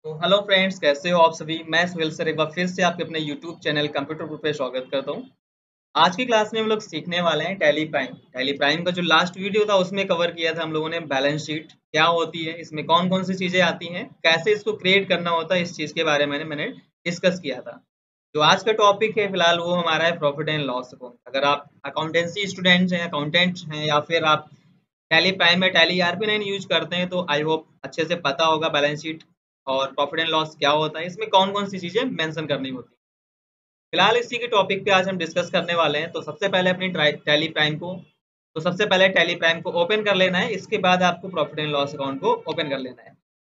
तो hello friends, कैसे हो आप सभी। मैं सुहेल सर एक बार फिर से आपके अपने यूट्यूब चैनल कंप्यूटर ग्रुप पे स्वागत करता हूँ। आज की क्लास में हम लोग सीखने वाले हैं टैली प्राइम। टैली प्राइम का जो लास्ट वीडियो था उसमें कवर किया था हम लोगों ने बैलेंस शीट क्या होती है, इसमें कौन कौन सी चीजें आती हैं, कैसे इसको क्रिएट करना होता है, इस चीज के बारे में मैंने डिस्कस किया था। जो आज का टॉपिक है फिलहाल वो हमारा है प्रॉफिट एंड लॉस अकाउंट। अगर आप अकाउंटेंसी स्टूडेंट हैं, अकाउंटेंट हैं, या फिर आप टैली प्राइम में टैली ERP9 यूज करते हैं तो आई होप अच्छे से पता होगा बैलेंस शीट और प्रॉफिट एंड लॉस क्या होता है, इसमें कौन कौन सी चीजें मेंशन करनी होती है। फिलहाल इसी के टॉपिक पे आज हम डिस्कस करने वाले हैं। तो सबसे पहले अपनी टैली प्राइम को सबसे पहले टैली प्राइम को ओपन कर लेना है। इसके बाद आपको प्रॉफिट एंड लॉस अकाउंट को ओपन कर लेना है।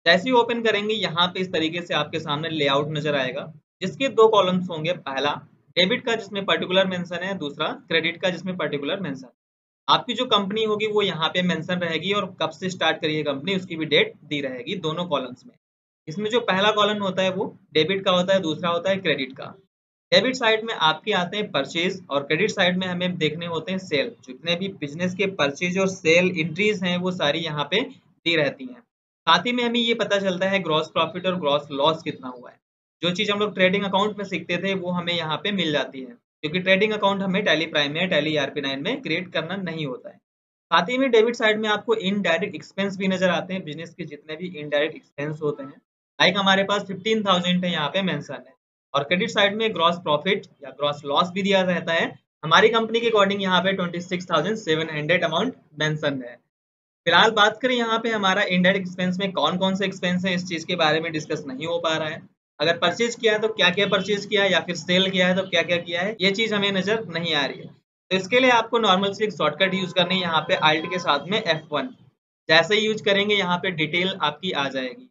जैसे ही ओपन करेंगे यहाँ पे इस तरीके से आपके सामने लेआउट नजर आएगा, जिसके दो कॉलम्स होंगे। पहला डेबिट का जिसमें पर्टिकुलर मेंशन है, दूसरा क्रेडिट का जिसमें पर्टिकुलर मेंशन। आपकी जो कंपनी होगी वो यहाँ पे मेंशन रहेगी और कब से स्टार्ट करी है कंपनी उसकी भी डेट दी रहेगी दोनों कॉलम्स में। इसमें जो पहला कॉलम होता है वो डेबिट का होता है, दूसरा होता है क्रेडिट का। डेबिट साइड में आपके आते हैं परचेज और क्रेडिट साइड में हमें देखने होते हैं सेल। जितने भी बिजनेस के परचेज और सेल एंट्रीज हैं वो सारी यहाँ पे दी रहती हैं। साथ ही में हमें ये पता चलता है ग्रॉस प्रॉफिट और ग्रॉस लॉस कितना हुआ है। जो चीज हम लोग ट्रेडिंग अकाउंट में सीखते थे वो हमें यहाँ पे मिल जाती है, क्योंकि ट्रेडिंग अकाउंट हमें टैली प्राइम में टैली ERP9 में क्रिएट करना नहीं होता है। साथ ही में डेबिट साइड में आपको इनडायरेक्ट एक्सपेंस भी नजर आते हैं। बिजनेस के जितने भी इनडायरेक्ट एक्सपेंस होते हैं, लाइक हमारे पास 15,000 है यहाँ पे मेंशन है। और क्रेडिट साइड में ग्रॉस प्रॉफिट या ग्रॉस लॉस भी दिया रहता है। हमारी कंपनी के अकॉर्डिंग यहाँ पे 26,700 अमाउंट मेंशन है। फिलहाल बात करें यहाँ पे हमारा इनडायरेक्ट एक्सपेंस में कौन कौन से एक्सपेंस है, इस चीज के बारे में डिस्कस नहीं हो पा रहा है। अगर परचेज किया है तो क्या क्या परचेज किया है, या फिर सेल किया है तो क्या क्या किया है, ये चीज हमें नजर नहीं आ रही है। तो इसके लिए आपको नॉर्मल से एक शॉर्टकट यूज करनी है। यहाँ पे Alt के साथ में F1 जैसे ही यूज करेंगे यहाँ पे डिटेल आपकी आ जाएगी।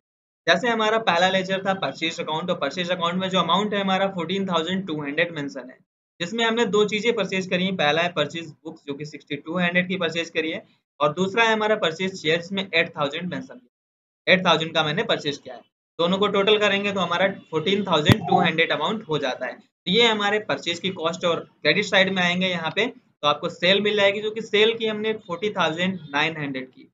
जैसे हमारा पहला लेजर था परचेज अकाउंट, और परचेज अकाउंट में जो अमाउंट है हमारा 14,200 मेंशन है, जिसमें हमने दो चीजें परचेज करी है। पहला है परचेज बुक्स जो कि 6200 की परचेज करी है, और दूसरा है हमारा परचेज शेयर जिसमें 8,000 मेंशन है। 8,000 का मैंने परचेज किया है। दोनों को टोटल करेंगे तो हमारा 14,200 अमाउंट हो जाता है। तो ये हमारे परचेज की कॉस्ट। और क्रेडिट साइड में आएंगे यहाँ पे तो आपको सेल मिल जाएगी, जो कि सेल की हमने 40,900 की,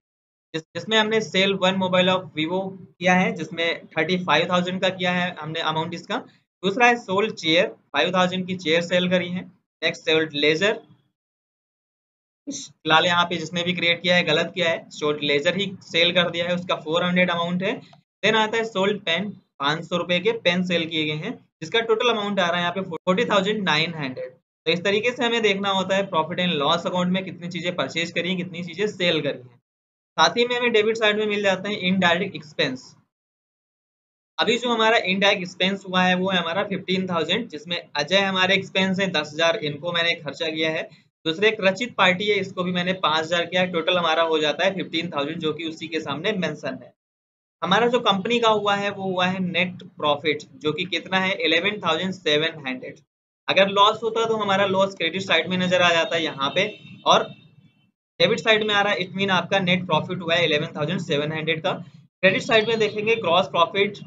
जिसमें हमने sale one mobile of Vivo किया है, जिसमें 35,000 का किया है हमने अमाउंट इसका। दूसरा है सोल्ड चेयर, 5,000 की चेयर सेल करी है। नेक्स्ट सोल्ड लेजर, फिलहाल यहाँ पे जिसने भी क्रिएट किया है गलत किया है, सोल्ड लेजर ही सेल कर दिया है, उसका 400 अमाउंट है। देन आता है सोल्ड पेन, 500 रुपए के पेन सेल किए गए हैं, जिसका टोटल अमाउंट आ रहा है यहाँ पे 40,900। तो इस तरीके से हमें देखना होता है प्रॉफिट एंड लॉस अकाउंट में कितनी चीजें परचेज करी है, कितनी चीजें सेल करी है। साथ ही में हमें डेबिट साइड में मिल जाता है इनडायरेक्ट एक्सपेंस। अभी जो हमारा इनडायरेक्ट एक्सपेंस हुआ है वो है हमारा 15,000, जिसमें अजय हमारे एक्सपेंस है 10,000, इनको मैंने खर्चा किया है। दूसरे एक रचित पार्टी है, इसको भी मैंने 5,000 किया है। टोटल हमारा हो जाता है 15,000, जो कि उसी के सामने मेंशन है। हमारा जो कंपनी का हुआ है वो हुआ है नेट प्रॉफिट, जो कि कितना है 11,700। अगर लॉस होता तो हमारा लॉस क्रेडिट साइड में नजर आ जाता है यहाँ पे, और डेबिट साइड में आ रहा है, इट मीन आपका नेट प्रॉफिट हुआ है 11,700 का। क्रेडिट साइड में देखेंगे ग्रॉस प्रॉफिट,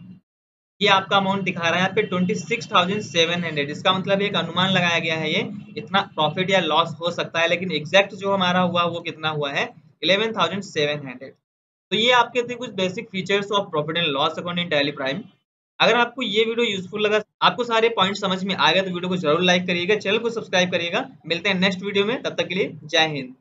ये आपका अमाउंट दिखा रहा है यहाँ पे 26,700। इसका मतलब एक अनुमान लगाया गया है, ये इतना प्रॉफिट या लॉस हो सकता है, लेकिन एग्जैक्ट जो हमारा हुआ वो कितना हुआ है 11,700। तो ये आपके थे कुछ basic features of profit and loss account in tally prime. अगर आपको ये वीडियो यूजफुल लगा, आपको सारे पॉइंट समझ में आ गए, तो वीडियो को जरूर लाइक करिएगा, चैनल को सब्सक्राइब करिएगा। मिलते हैं नेक्स्ट वीडियो में, तब तक के लिए जय हिंद।